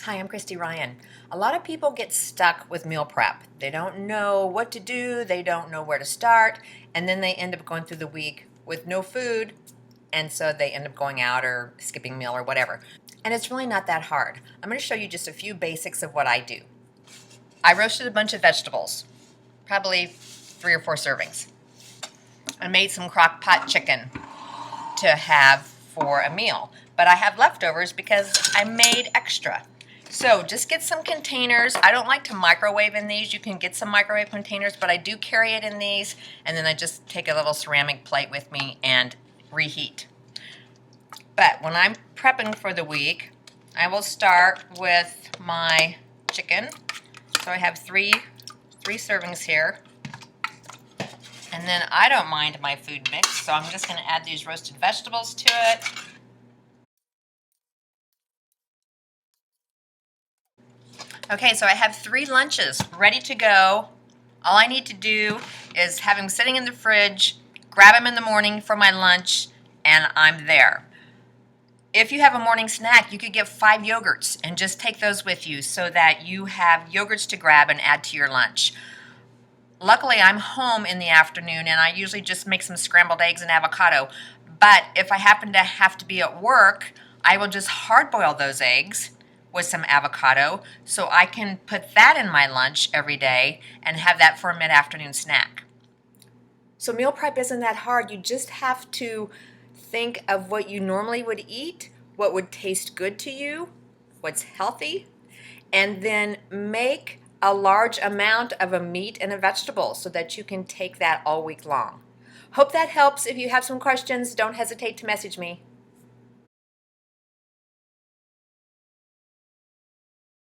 Hi, I'm Christy Ryan. A lot of people get stuck with meal prep. They don't know what to do, they don't know where to start, and then they end up going through the week with no food, and so they end up going out or skipping meal or whatever. And it's really not that hard. I'm going to show you just a few basics of what I do. I roasted a bunch of vegetables, probably 3 or 4 servings. I made some crock pot chicken to have for a meal, but I have leftovers because I made extra. So just get some containers. I don't like to microwave in these. You can get some microwave containers, but I do carry it in these, and then I just take a little ceramic plate with me and reheat. But when I'm prepping for the week, I will start with my chicken. So I have three servings here. And then I don't mind my food mix, so I'm just going to add these roasted vegetables to it. Okay, so I have 3 lunches ready to go. All I need to do is have them sitting in the fridge, grab them in the morning for my lunch, and I'm there. If you have a morning snack, you could get 5 yogurts and just take those with you so that you have yogurts to grab and add to your lunch. Luckily, I'm home in the afternoon, and I usually just make some scrambled eggs and avocado. But if I happen to have to be at work, I will just hard boil those eggs with some avocado so I can put that in my lunch every day and have that for a mid-afternoon snack. So meal prep isn't that hard. You just have to think of what you normally would eat, what would taste good to you, what's healthy, and then make a large amount of a meat and a vegetable so that you can take that all week long. Hope that helps. If you have some questions, don't hesitate to message me.